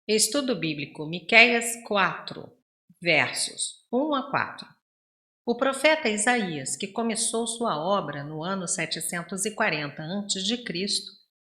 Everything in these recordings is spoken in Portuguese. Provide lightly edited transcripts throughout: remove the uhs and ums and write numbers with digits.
Estudo Bíblico, Miqueias 4, versos 1 a 4. O profeta Isaías, que começou sua obra no ano 740 a.C.,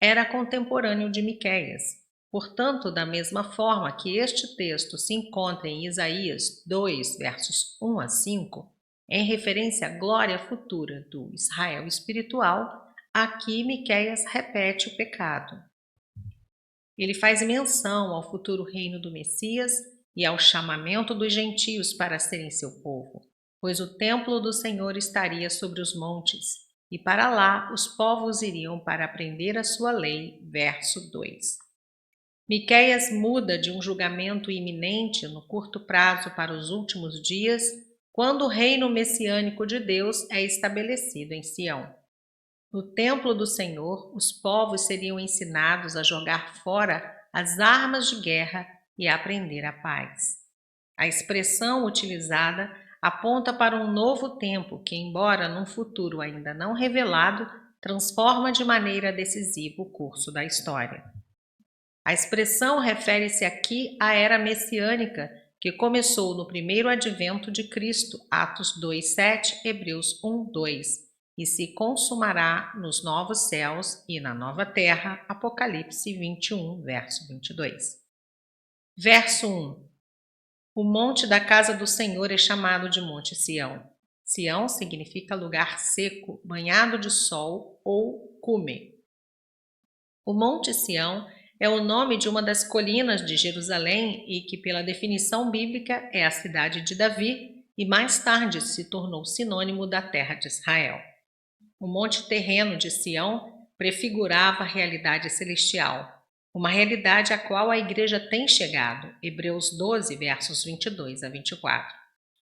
era contemporâneo de Miqueias. Portanto, da mesma forma que este texto se encontra em Isaías 2, versos 1 a 5, em referência à glória futura do Israel espiritual, aqui Miqueias repete o pecado. Ele faz menção ao futuro reino do Messias e ao chamamento dos gentios para serem seu povo, pois o templo do Senhor estaria sobre os montes, e para lá os povos iriam para aprender a sua lei. Verso 2. Miqueias muda de um julgamento iminente no curto prazo para os últimos dias, quando o reino messiânico de Deus é estabelecido em Sião. No templo do Senhor, os povos seriam ensinados a jogar fora as armas de guerra e a aprender a paz. A expressão utilizada aponta para um novo tempo que, embora num futuro ainda não revelado, transforma de maneira decisiva o curso da história. A expressão refere-se aqui à era messiânica, que começou no primeiro advento de Cristo, Atos 2:7, Hebreus 1:2, e se consumará nos novos céus e na nova terra, Apocalipse 21, verso 22. Verso 1. O monte da casa do Senhor é chamado de Monte Sião. Sião significa lugar seco, banhado de sol ou cume. O Monte Sião é o nome de uma das colinas de Jerusalém e que, pela definição bíblica, é a cidade de Davi e mais tarde se tornou sinônimo da terra de Israel. O monte terreno de Sião prefigurava a realidade celestial, uma realidade à qual a igreja tem chegado, Hebreus 12, versos 22 a 24.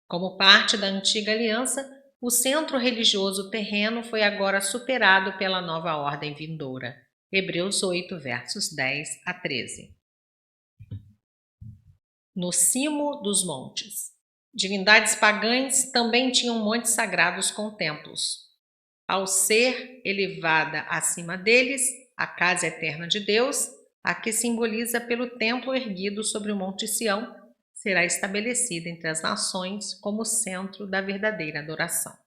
Como parte da antiga aliança, o centro religioso terreno foi agora superado pela nova ordem vindoura, Hebreus 8, versos 10 a 13. No cimo dos montes. Divindades pagãs também tinham montes sagrados com templos. Ao ser elevada acima deles, a casa eterna de Deus, a que simboliza pelo templo erguido sobre o Monte Sião, será estabelecida entre as nações como centro da verdadeira adoração.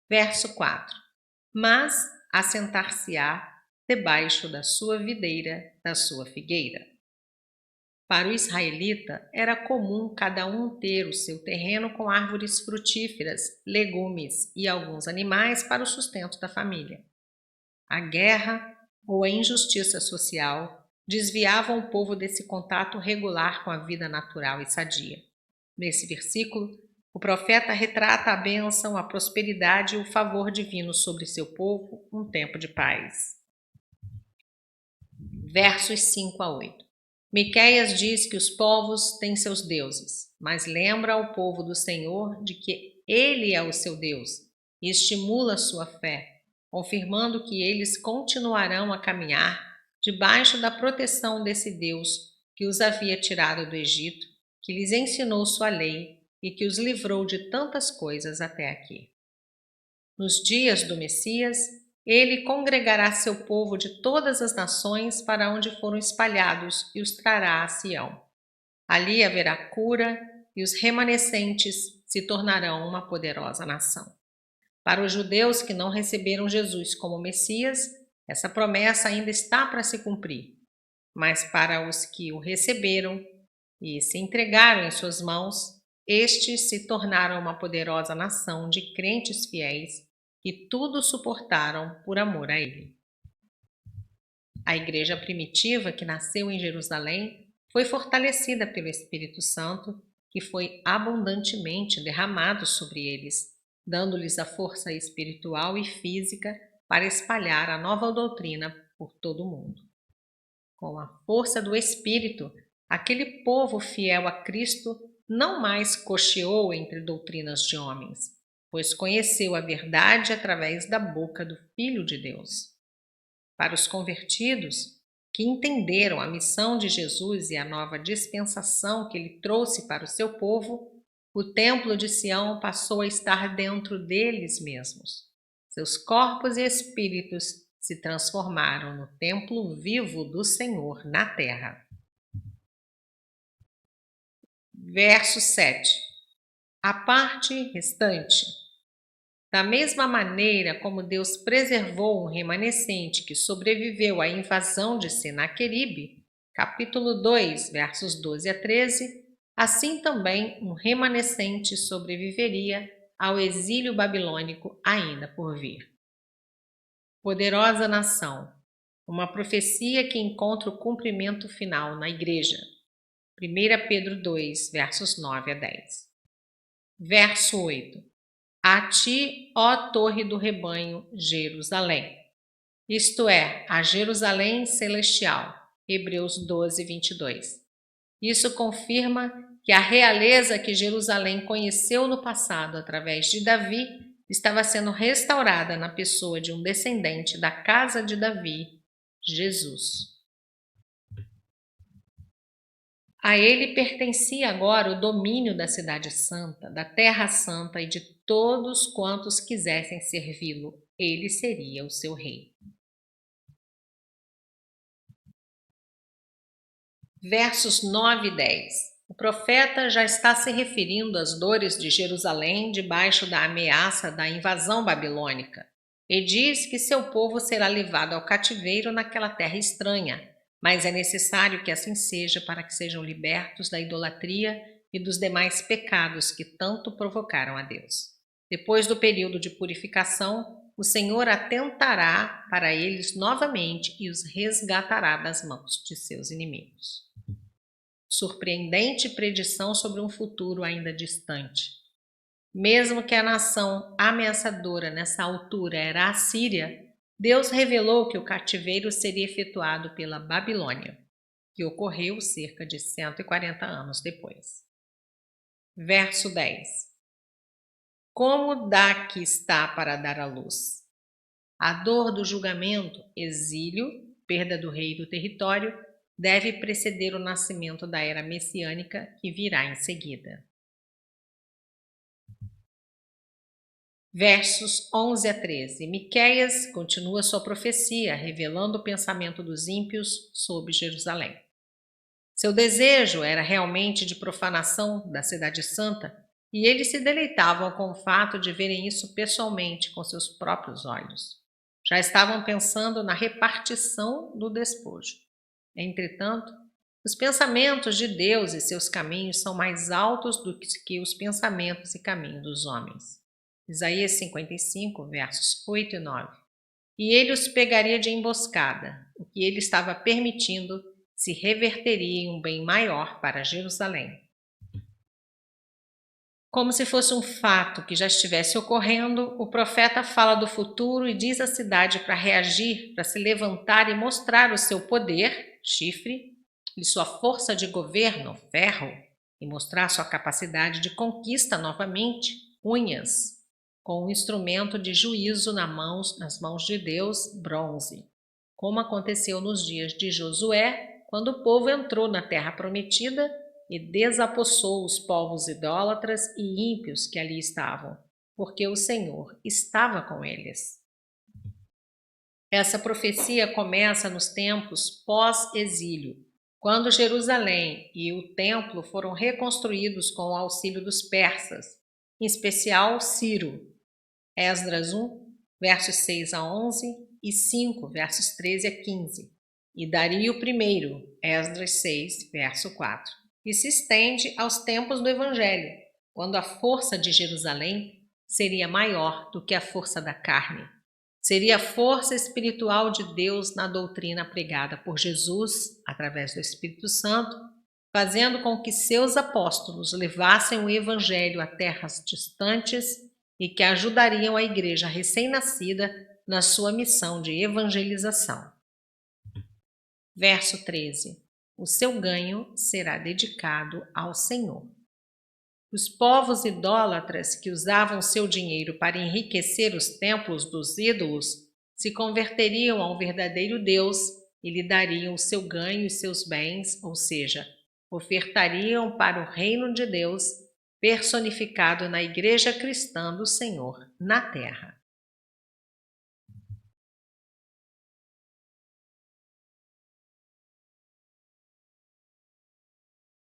Verso 4. Mas assentar-se-á debaixo da sua videira, da sua figueira. Para o israelita, era comum cada um ter o seu terreno com árvores frutíferas, legumes e alguns animais para o sustento da família. A guerra ou a injustiça social desviavam o povo desse contato regular com a vida natural e sadia. Nesse versículo, o profeta retrata a bênção, a prosperidade e o favor divino sobre seu povo, um tempo de paz. Versos 5 a 8. Miqueias diz que os povos têm seus deuses, mas lembra ao povo do Senhor de que Ele é o seu Deus e estimula sua fé, confirmando que eles continuarão a caminhar debaixo da proteção desse Deus que os havia tirado do Egito, que lhes ensinou sua lei e que os livrou de tantas coisas até aqui. Nos dias do Messias, ele congregará seu povo de todas as nações para onde foram espalhados e os trará a Sião. Ali haverá cura e os remanescentes se tornarão uma poderosa nação. Para os judeus que não receberam Jesus como Messias, essa promessa ainda está para se cumprir. Mas para os que o receberam e se entregaram em suas mãos, estes se tornaram uma poderosa nação de crentes fiéis que tudo suportaram por amor a ele. A igreja primitiva que nasceu em Jerusalém foi fortalecida pelo Espírito Santo, que foi abundantemente derramado sobre eles, dando-lhes a força espiritual e física para espalhar a nova doutrina por todo o mundo. Com a força do Espírito, aquele povo fiel a Cristo não mais cocheou entre doutrinas de homens, pois conheceu a verdade através da boca do Filho de Deus. Para os convertidos, que entenderam a missão de Jesus e a nova dispensação que ele trouxe para o seu povo, o templo de Sião passou a estar dentro deles mesmos. Seus corpos e espíritos se transformaram no templo vivo do Senhor na terra. Verso 7. A parte restante. Da mesma maneira como Deus preservou um remanescente que sobreviveu à invasão de Senaqueribe, capítulo 2, versos 12 a 13, assim também um remanescente sobreviveria ao exílio babilônico ainda por vir. Poderosa nação, uma profecia que encontra o cumprimento final na igreja. 1 Pedro 2, versos 9 a 10. Verso 8. A ti, ó torre do rebanho, Jerusalém. Isto é, a Jerusalém celestial. Hebreus 12, 22. Isso confirma que a realeza que Jerusalém conheceu no passado através de Davi estava sendo restaurada na pessoa de um descendente da casa de Davi, Jesus. A ele pertencia agora o domínio da cidade santa, da terra santa e de todos quantos quisessem servi-lo. Ele seria o seu rei. Versos 9 e 10. O profeta já está se referindo às dores de Jerusalém debaixo da ameaça da invasão babilônica e diz que seu povo será levado ao cativeiro naquela terra estranha, mas é necessário que assim seja para que sejam libertos da idolatria e dos demais pecados que tanto provocaram a Deus. Depois do período de purificação, o Senhor atentará para eles novamente e os resgatará das mãos de seus inimigos. Surpreendente predição sobre um futuro ainda distante. Mesmo que a nação ameaçadora nessa altura era a Síria, Deus revelou que o cativeiro seria efetuado pela Babilônia, que ocorreu cerca de 140 anos depois. Verso 10. Como dá que está para dar à luz? A dor do julgamento, exílio, perda do rei e do território, deve preceder o nascimento da era messiânica que virá em seguida. Versos 11 a 13. Miqueias continua sua profecia, revelando o pensamento dos ímpios sobre Jerusalém. Seu desejo era realmente de profanação da cidade santa, e eles se deleitavam com o fato de verem isso pessoalmente com seus próprios olhos. Já estavam pensando na repartição do despojo. Entretanto, os pensamentos de Deus e seus caminhos são mais altos do que os pensamentos e caminhos dos homens. Isaías 55, versos 8 e 9. E ele os pegaria de emboscada. O que ele estava permitindo se reverteria em um bem maior para Jerusalém. Como se fosse um fato que já estivesse ocorrendo, o profeta fala do futuro e diz à cidade para reagir, para se levantar e mostrar o seu poder, chifre, e sua força de governo, ferro, e mostrar sua capacidade de conquista novamente, unhas, com um instrumento de juízo nas mãos de Deus, bronze, como aconteceu nos dias de Josué, quando o povo entrou na terra prometida e desapossou os povos idólatras e ímpios que ali estavam, porque o Senhor estava com eles. Essa profecia começa nos tempos pós-exílio, quando Jerusalém e o templo foram reconstruídos com o auxílio dos persas, em especial Ciro. Esdras 1, versos 6 a 11 e 5, versos 13 a 15. E Dario I, Esdras 6, verso 4. E se estende aos tempos do Evangelho, quando a força de Jerusalém seria maior do que a força da carne. Seria a força espiritual de Deus na doutrina pregada por Jesus, através do Espírito Santo, fazendo com que seus apóstolos levassem o Evangelho a terras distantes e que ajudariam a igreja recém-nascida na sua missão de evangelização. Verso 13. O seu ganho será dedicado ao Senhor. Os povos idólatras que usavam seu dinheiro para enriquecer os templos dos ídolos se converteriam ao verdadeiro Deus e lhe dariam o seu ganho e seus bens, ou seja, ofertariam para o reino de Deus, personificado na Igreja Cristã do Senhor na terra.